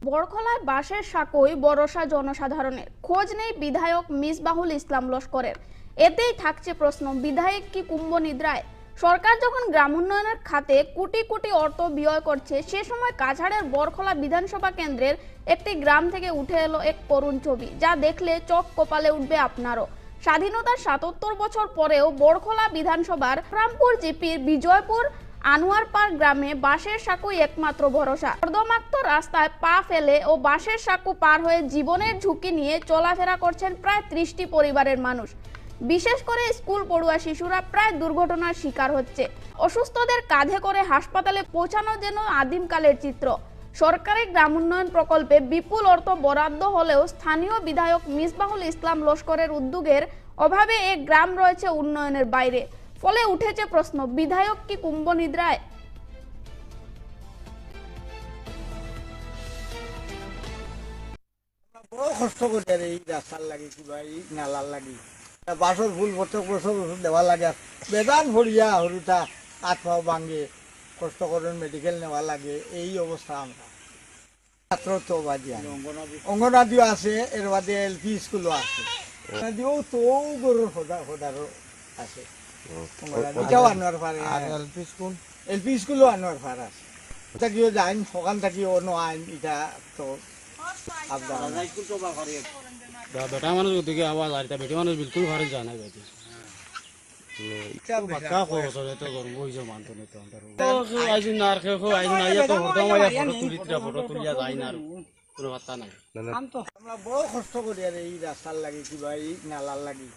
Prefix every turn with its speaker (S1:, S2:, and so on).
S1: বড়খলায় বাঁশের সাঁকোয় ভরসা জনসাধারণের, খোঁজ নেই বিধায়ক মিসবাহুল ইসলাম লস্করের। এতেই থাকছে প্রশ্ন, বিধায়ক কি কুম্ভ নিদ্রায়? সরকার যখন গ্রাম উন্নয়নের খাতে কোটি কোটি অর্থ ব্যয় করছে, সে সময় কাছাড়ের বড়খলা বিধানসভা কেন্দ্রের একটি গ্রাম থেকে উঠে এলো এক করুণ ছবি, যা দেখলে চোখ কপালে উঠবে আপনারও। স্বাধীনতার ৭৭ বছর পরেও বড়খলা বিধানসভার রামপুর জিপির বিজয়পুর আনোয়ারপাড় গ্রামে বাঁশের সাঁকোই একমাত্র ভরসা। কর্দমাক্ত রাস্তায় পা ফেলে ও বাঁশের সাঁকো পার হয়ে জীবনের ঝুঁকি নিয়ে চলাফেরা করছেন প্রায় ৩০টি পরিবারের মানুষ। বিশেষ করে স্কুল পড়ুয়া শিশুরা প্রায় দুর্ঘটনার শিকার হচ্ছে। অসুস্থদের কাঁধে করে হাসপাতালে পৌঁছানো যেন আদিমকালের চিত্র। সরকারি গ্রাম উন্নয়ন প্রকল্পে বিপুল অর্থ বরাদ্দ হলেও স্থানীয় বিধায়ক মিসবাহুল ইসলাম লস্করের উদ্যোগের অভাবে এই গ্রাম রয়েছে উন্নয়নের বাইরে। ফলে উঠেছে প্রশ্ন, বিধায়ক কি কুম্ভ নিদ্রায়?
S2: বড় কষ্ট করি আর এই রাস্তার লাগে কিবা এই নালার লাগে বাসর ফুল প্রত্যেক বছর ওষুধ দেওয়া লাগে বেদান ভরিয়া হরুতা হাত পাও ভাঙে কষ্ট করে মেডিকেল নেওয়া লাগে এই অবস্থা আমরা ছাত্র তো বাদি অঙ্গনাদিও আছে এর বাদে এলপি স্কুলও আছে দিও তো গরুর হোদারও আছে এটাও আনোয়ার পারে এলপি স্কুলও আনোয়ার পার আছে থাকিও যাইন সকাল থাকিও ন আইন এটা তো
S3: বেটা মানুষ ওদিকে আওয়াজ আর বেটি মানুষ বিলকুল ঘরে যায় না বেটি বাচ্চা খবর তো গরম হইছে মানতো না তো আইজন না আর খেও আইজন আইয়া তো ফটো তুলিয়া যায় না আর কোনো কথা নাই
S2: আমরা বড় কষ্ট করি আর এই রাস্তার লাগে কিবা এই নালার লাগে